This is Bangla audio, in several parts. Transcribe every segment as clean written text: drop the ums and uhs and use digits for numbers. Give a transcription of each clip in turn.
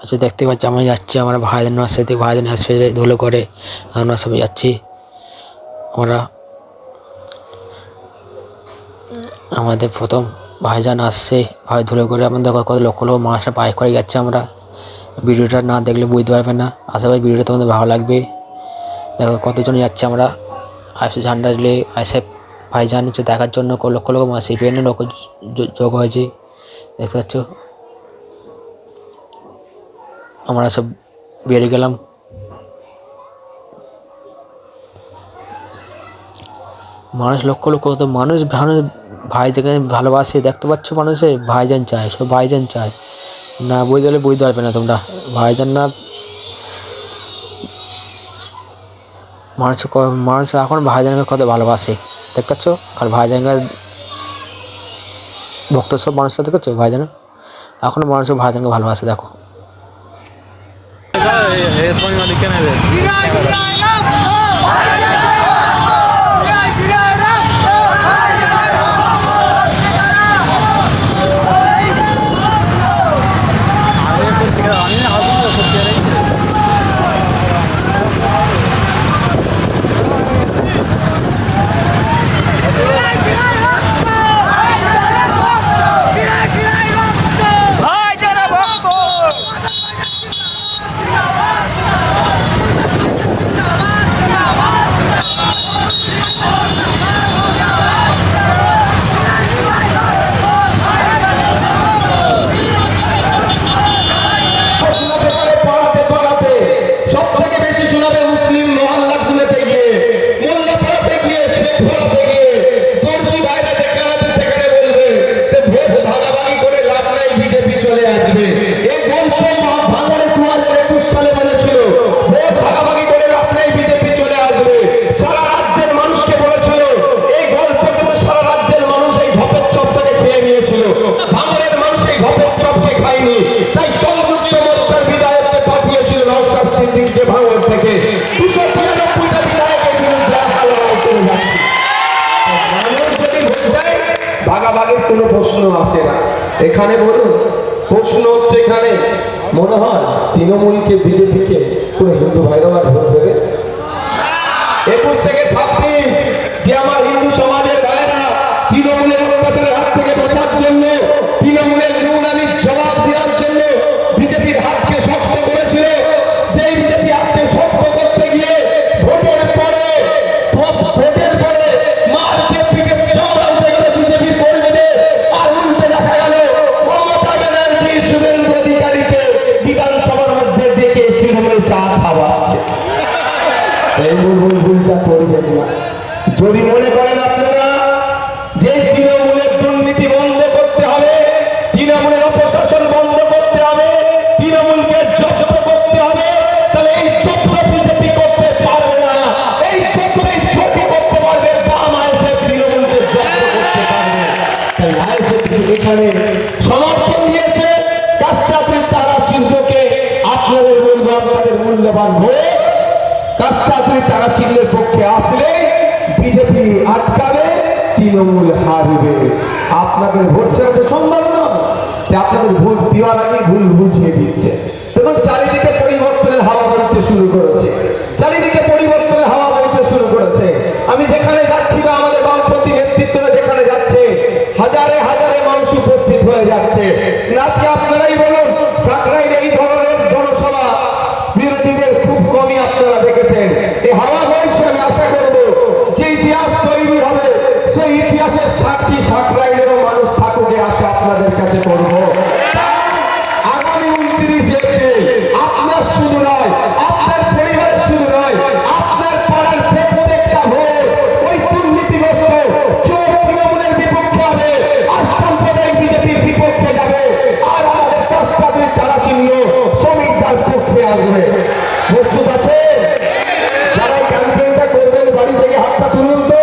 আচ্ছা দেখতে পাচ্ছি আমরা যাচ্ছি আমরা ভাইজানের সাথে, ভাইজান আসবে ধুলো করে আমরা সবাই যাচ্ছি। আমরা আমাদের প্রথম ভাইজান আসছে, ভাই ধুলো করে আমাদের কত লক্ষ লক্ষ মানুষরা বাইক করে যাচ্ছে। আমরা ভিডিওটা না দেখলে বুঝতে পারবে না, আশা করি ভিডিওটা তোমাদের ভালো লাগবে। দেখো কতজন যাচ্ছে, আমরা আইএফসি ঝান্ডা দিলে আইএসএফ ভাইজান দেখার জন্য লক্ষ লক্ষ মানুষ সিপিএনের লোক যোগ হয়েছে, দেখতে পাচ্ছ। আমরা সব বেরিয়ে গেলাম। মানুষ লক্ষ লক্ষ কত মানুষ ভাইজানকে ভালোবাসে, দেখতে পাচ্ছ মানুষে ভাইজান চায়, সব ভাইজান চায়। না বুঝতে পারলে বুঝতে পারবে না তোমরা, ভাইজান না মানুষ এখন ভাইজানকে কত ভালোবাসে, দেখতে পাচ্ছ। আর ভাইজানকে ভক্ত সব মানুষরা দেখতে পাচ্ছ, ভাইজান এখন মানুষ ভাইজানকে ভালোবাসে। দেখো ভাগাভাগির কোনো প্রশ্ন আসে না এখানে। বলুন প্রশ্ন হচ্ছে এখানে মনে হয় তৃণমূলকে বিজেপিকে পুরো হিন্দু ভাইরা ভোট দেবে 21 থেকে 26 যে আমার হিন্দু সমাজের ভাইরা তৃণমূলের অত্যাচারের হাত থেকে বাঁচার জন্য, তৃণমূলের নুনানির জবাব দেওয়ার জন্য বিজেপির হাতকে শক্ত করেছিল। যেই বিজেপি হাতকে শক্ত করতে গিয়ে ভোটের পরে মারকে পিঠের চামড়া উঠে গেল বিজেপির কর্মীদের, আর উল্টে দেখা গেল মমতা ব্যানার্জি শুভেন্দু অধিকারীকে বিধানসভার মধ্যে ডেকে তৃণমূল চা খাওয়াচ্ছে। এই ভুলটা করবেন না। যদি মনে করেন আপনারা যে তৃণমূলের দুর্নীতি বন্ধ করতে হবে, তৃণমূলের অপশাসন বন্ধ করতে হবে, তৃণমূলকে জব্দ করতে হবে, তাহলে এই চক্র বিজেপি করতে পারবে না। এই চক্রই চক্র করতে পারবে, বাম আইএসএফ তৃণমূলকে জব্দ করতে পারবে। তাই আইএসএফ এখানে সমর্থন দিয়েছে। কাস্তাপুর তারা চিহ্নকে আপনাদের বলবো, আপনাদের মূল্যবান ভোট কাস্তাপুর তারা চিহ্নের পক্ষে আসলে বিজেপি আটকাবে, তৃণমূল হারবে। আপনাদের ভোট ছাড়া তো সম্ভব নয়। আপনাদের ভোট দেওয়ার আগে ভুল বুঝিয়ে দিচ্ছে। দেখুন চারিদিকে পরিবর্তনের হাওয়া বইতে শুরু করেছে, চারিদিকে পরিবর্তনের হাওয়া বইতে শুরু করেছে। আমি যেখানে যাচ্ছি বা আমাদের বামপন্থী নেতৃত্বরা যেখানে যাচ্ছে, হাজারে হাজারে মানুষ উপস্থিত হয়ে যাচ্ছে। নাচি আপনারাই বলুন, সাকরাইল এই ধরনের জনসভা বিরোধীদের খুব কমই আপনারা দেখেছেন। এই হাওয়া বইছে, আমি আশা করবো যে ইতিহাস তৈরি হবে সেই ইতিহাসের সাক্ষী সাকরাইলেরও মানুষ থাকুক, আসে আপনাদের কাছে করবো। আগামী 29 এপ্রিল আপনার শুধু নয়, আপনার পরিবারের শুধু নয়, আপনার পাড়ার প্রত্যেকটা ভোট ওই দুর্নীতিগ্রস্ত চোর তৃণমূলের বিপক্ষে হবে, আর সাম্প্রদায়িক বিজেপির বিপক্ষে যাবে, আর আমাদের কাস্তাপুর তারা চিহ্ন শ্রমিকদের পক্ষে আসবে। প্রস্তুত আছে? যারা ক্যাম্পেইনটা করবেন বাড়ি থেকে হাতটা তুলুন তো।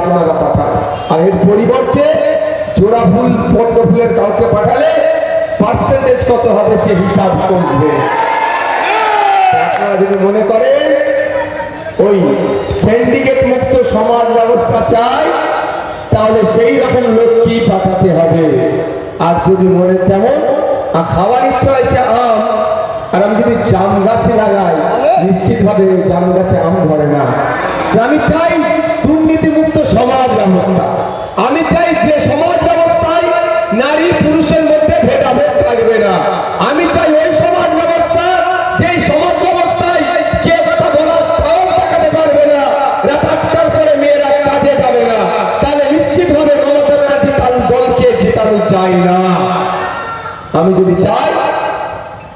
আপনারা পাঠান, আর এর পরিবর্তে জোড়া ফুল পদ্ম ফুলের কাউকে পাঠালে পার্সেন্টেজ কত হবে সে হিসাব করবে। আপনারা যদি মনে করেন ওই সিন্ডিকেট মুক্ত সমাজ ব্যবস্থা চাই, তাহলে সেই রকম লোককেই পাঠাতে হবে। আর যদি মনে যেমন খাওয়ার ইচ্ছা হয়েছে আম, আর আমি যদি জাম গাছে লাগাই, নিশ্চিতভাবে জাম গাছে আম ধরে না। আমি চাই দুর্নীতিমুক্ত সমাজ ব্যবস্থা। আমি চাই যে সমাজ ব্যবস্থায় নারী পুরুষের মধ্যে ভেদাভেদ থাকবে না। আমি চাই ওই সমাজ ব্যবস্থা, যে সমাজ ব্যবস্থায় কে কথা বলার সাহস দেখাতে পারবে না, রাত 8টার পরে মেয়েরা কাজে যাবে না। তাহলে নিশ্চিতভাবে মমতা ব্যানার্জি তার দলকে জেতানো যায় না। আমি যদি চাই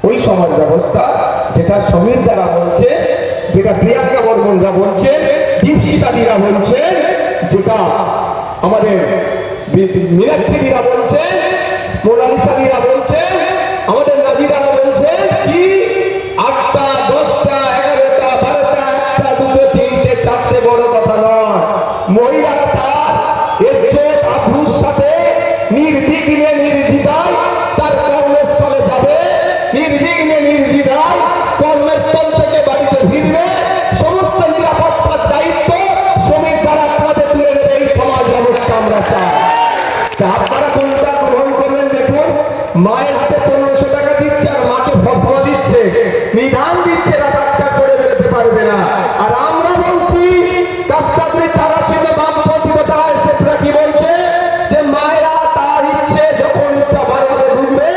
ওই সমাজ ব্যবস্থা যেটা সমীর দ্বারা বলছে, যেটা প্রিয়াঙ্কা বর্মনরা বলছেন, দীপশিতাদিরা বলছেন, যেটা আমাদের মীনাক্ষীদিরা বলছেন, মোনালিসাদিরা বলছেন, আমাদের নাজিরারা বলছেন, কি 8টা 10টা 11টা 12টা 1টা 2টো 3টে 4টে বড় কথা নয়। মহিলারা তার ইজ্জত আবরুর সাথে নির্বিঘ্নে নির্দ্বিধায় তার কর্মস্থলে যাবে, নির্বিঘ্নে নির্দ্বিধায় কর্মস্থল থেকে বাড়িতে ফিরবে। সমস্ত নিরাপত্তার দায়িত্ব শ্রমিক দ্বারা কাঁধে তুলে নেবে। এই সমাজ ব্যবস্থা আমরা চাই। তা আপনারা কোনটা গ্রহণ করবেন দেখুন। মায়ের হাতে 1500 টাকা দিচ্ছে আর মাকে ফতোয়া দিচ্ছে, বিধান দিচ্ছে, রাত 8টার পরে বেরোতে পারবে না। আর আমরা বলছি কাস্তাদুরি তারা ছিল বামপন্থী নেতা এসএফরা কি বলছে, যে মায়েরা তার ইচ্ছে যখন ইচ্ছা বাড়িতে ঢুকবে,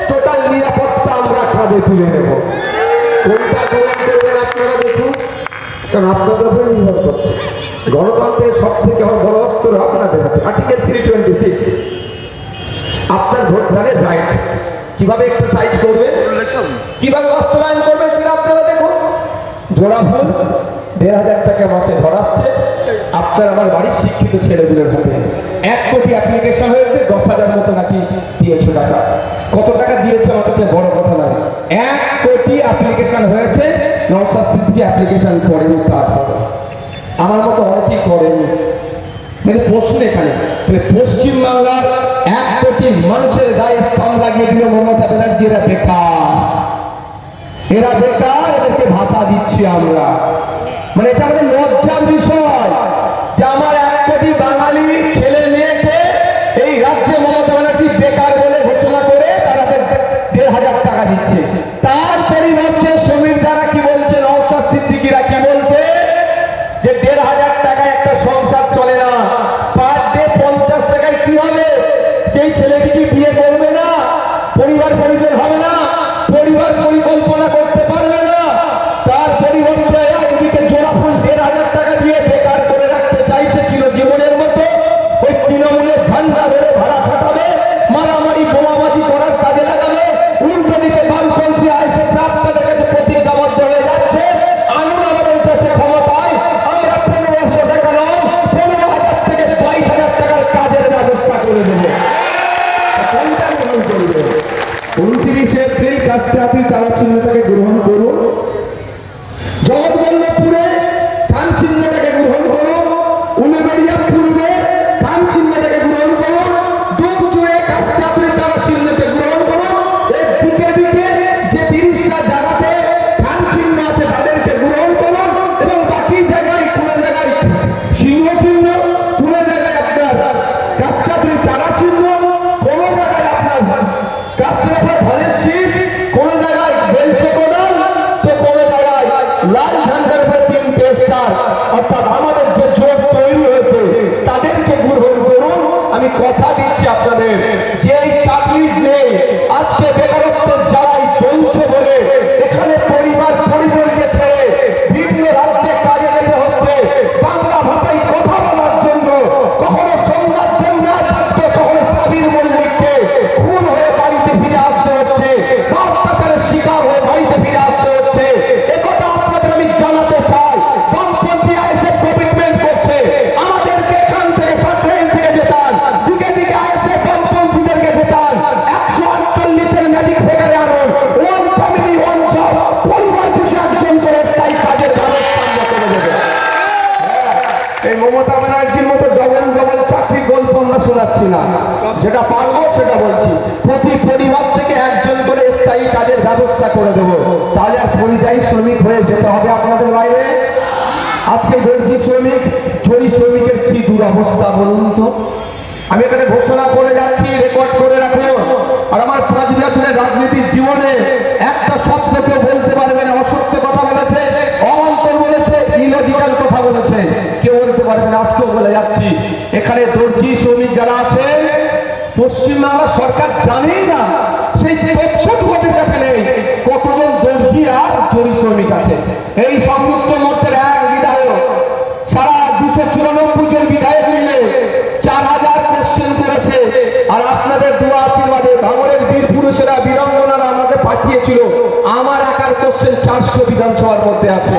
টোটাল নিরাপত্তা আমরা কাঁধে তুলে নেব। কোনটা গ্রহণ করবেন আপনারা দেখুন, কারণ আপনাদের উপর নির্ভর করছে। গণতন্ত্রের সব থেকে বড় অস্ত্র আপনাদের হাতে। আর্টিকেল 326, আপনার ভোটদানের রাইট কিভাবে এক্সারসাইজ করবে, কিভাবে বাস্তবায়ন করবে সেটা আপনারা দেখুন। জোড়া ফুল 1500 টাকা মাসে ধরাচ্ছে আপনার আমার বাড়ির শিক্ষিত ছেলেগুলোর হাতে। 1 কোটি অ্যাপ্লিকেশন হয়েছে, 10,000 মতো নাকি দিয়েছে টাকা। কত টাকা দিয়েছে আমার কাছে বড় কথা নয়। 1 কোটি অ্যাপ্লিকেশন হয়েছে, নওশাদ সিদ্দিকী অ্যাপ্লিকেশন করেনি। তারপরে আমার মতো অনেকেই করেনি। মানে প্রশ্ন এখানে, পশ্চিমবাংলার 1 কোটি মানুষের গায়ে স্তম্ভ লাগিয়ে দিল মমতা ব্যানার্জি। এরা বেকার, এরা বেকার, এদেরকে ভাতা দিচ্ছি আমরা। মানে এটা আমাদের লজ্জার বিষয় যে আমার 1 কোটি বাঙালি ছেলে মেয়েকে এই রাজ্যে মমতা ব্যানার্জি বেকার বলে ঘোষণা করে তাদের 1,500 টাকা দিচ্ছে। তার পরিবর্তে সমীর দ্বারা কি বলছে, নওশাদ সিদ্দিকীরা কি বলছে, যে 1,500 টাকায় একটা সংসার চলে না। পার ডে 50 টাকায় কি হবে? সেই ছেলেটি কি বিয়ে করবে না? পরিবার পরিজন হবে না? পরিবার পরিকল্পনা করতে পারবে না? তার পরিবর্তে এদিকে জোড়া ফুল 1,500 টাকা দিয়ে বেকার করে রাখতে চাইছে চিরজীবনের মতো। ওই তৃণমূলের ঝান্ডা ধরে ভাড়া খাটাবে, মারামারি বোমাবাজি করার কাজে লাগাবে। উল্টো দিকে বামপন্থী আইএসএফরা আপনাদের কাছে প্রতিজ্ঞাবদ্ধ হয়ে যাচ্ছে, আনুন আমাদের কাছে ক্ষমতায়, আমরা 1500 টাকা নয় 15,000 থেকে 22,000 টাকার কাজের ব্যবস্থা করে দেবো। কোনটা গ্রহণ করবে? 29 এপ্রিল কাস্তাদুরি তারা চিহ্নটাকে গ্রহণ করুন। জগৎবল্লভপুরে খান চিহ্নটাকে গ্রহণ করুন। উলুবেড়িয়া পূর্বে খান চিহ্নটাকে গ্রহণ করুন। ডুমজুড়ে কাস্তাদুরি তারা চিহ্নকে গ্রহণ করুন। এর দিকে দিকে যে 30টা জায়গাতে খান চিহ্ন আছে তাদেরকে গ্রহণ করুন। এবং বাকি জায়গায় কোন জায়গায় সিংহ চিহ্ন, কোন জায়গায় আপনার কাস্তাদুরি তারা চিহ্ন, কোন জায়গায় আপনার কাস্তাদুরি ধানের শীষ, কোন জায়গায় বেলচে কোদাল, তো কোন জায়গায় লাল ঝান্ডার উপরে 3 যেটা পারবো সেটা বলছি। প্রতি পরিবার থেকে একজন করে স্থায়ী কাজের ব্যবস্থা করে দেবো, তাহলে আর পরিযায়ী শ্রমিক হয়ে যেতে হবে আপনাদের বাইরে। আজকে দর্জি শ্রমিক, চড়ি শ্রমিকের কি দুরবস্থা বলুন তো। আমি এখানে ঘোষণা করে যাচ্ছি, রেকর্ড করে রাখুন। আর আমার 5 বছরের রাজনীতির জীবনে একটা শব্দ কেউ বলতে পারবে না অসত্য কথা বলেছে, অবান্তর বলেছে, ইলজিক্যাল কথা বলেছে, কেউ বলতে পারবে না। আজকেও বলে যাচ্ছি, এখানে দর্জি শ্রমিক যারা আছেন, পশ্চিমবাংলা সরকার জানেই না, সেই তথ্যটুকু ওদের কাছে নেই কতজন দর্জি আর চড়ি শ্রমিক আছে। এই সংযুক্ত মোর্চার এক বিধায়ক সারা 294 জন বিধায়ক মিলে 4000 কোশ্চেন করেছে। আর আপনাদের দোয়া আশীর্বাদে ভাঙড়ের বীর পুরুষেরা, বীরাঙ্গনারা আমাকে পাঠিয়েছিল, আমার একার কোশ্চেন 400 বিধানসভার মধ্যে আছে।